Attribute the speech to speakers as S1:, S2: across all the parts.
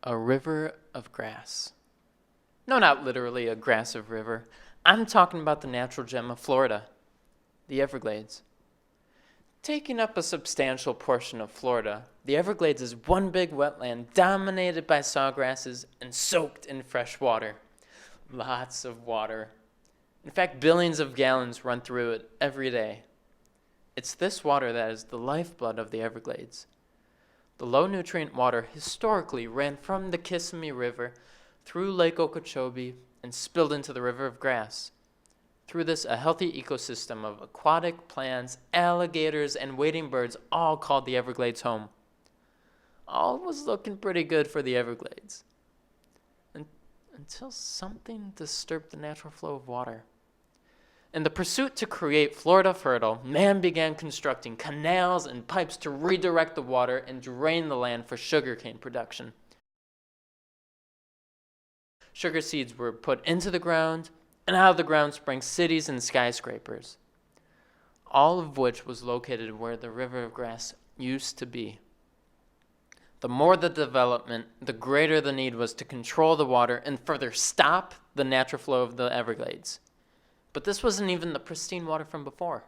S1: A river of grass. No, not literally a grassive river. I'm talking about the natural gem of Florida, the Everglades. Taking up a substantial portion of Florida, the Everglades is one big wetland dominated by sawgrasses and soaked in fresh water. Lots of water. In fact, billions of gallons run through it every day. It's this water that is the lifeblood of the Everglades. The low-nutrient water historically ran from the Kissimmee River through Lake Okeechobee and spilled into the River of Grass. Through this, a healthy ecosystem of aquatic plants, alligators, and wading birds all called the Everglades home. All was looking pretty good for the Everglades. Until something disturbed the natural flow of water. In the pursuit to create Florida fertile, man began constructing canals and pipes to redirect the water and drain the land for sugarcane production. Sugar seeds were put into the ground, and out of the ground sprang cities and skyscrapers, all of which was located where the River of Grass used to be. The more the development, the greater the need was to control the water and further stop the natural flow of the Everglades. But this wasn't even the pristine water from before.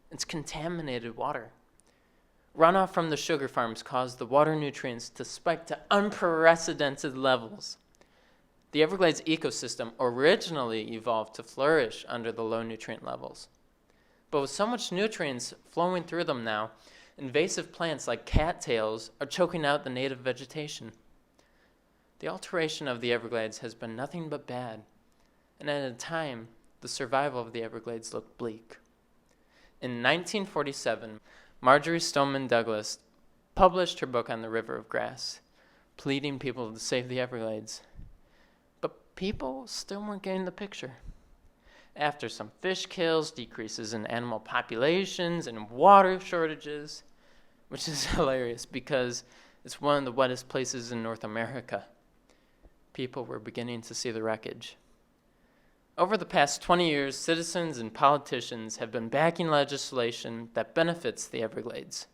S1: It's contaminated water. Runoff from the sugar farms caused the water nutrients to spike to unprecedented levels. The Everglades ecosystem originally evolved to flourish under the low nutrient levels. But with so much nutrients flowing through them now, invasive plants like cattails are choking out the native vegetation. The alteration of the Everglades has been nothing but bad, and at a time, the survival of the Everglades looked bleak. In 1947, Marjorie Stoneman Douglas published her book on the River of Grass, pleading people to save the Everglades. But people still weren't getting the picture. After some fish kills, decreases in animal populations, and water shortages, which is hilarious because it's one of the wettest places in North America, people were beginning to see the wreckage. Over the past 20 years, citizens and politicians have been backing legislation that benefits the Everglades.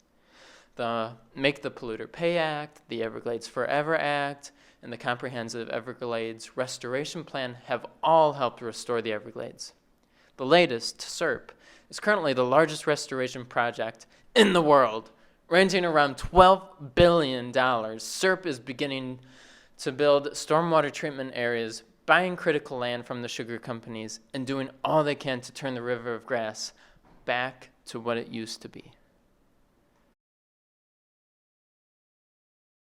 S1: The Make the Polluter Pay Act, the Everglades Forever Act, and the Comprehensive Everglades Restoration Plan have all helped restore the Everglades. The latest, SERP, is currently the largest restoration project in the world, ranging around $12 billion. SERP is beginning to build stormwater treatment areas, buying critical land from the sugar companies, and doing all they can to turn the River of Grass back to what it used to be.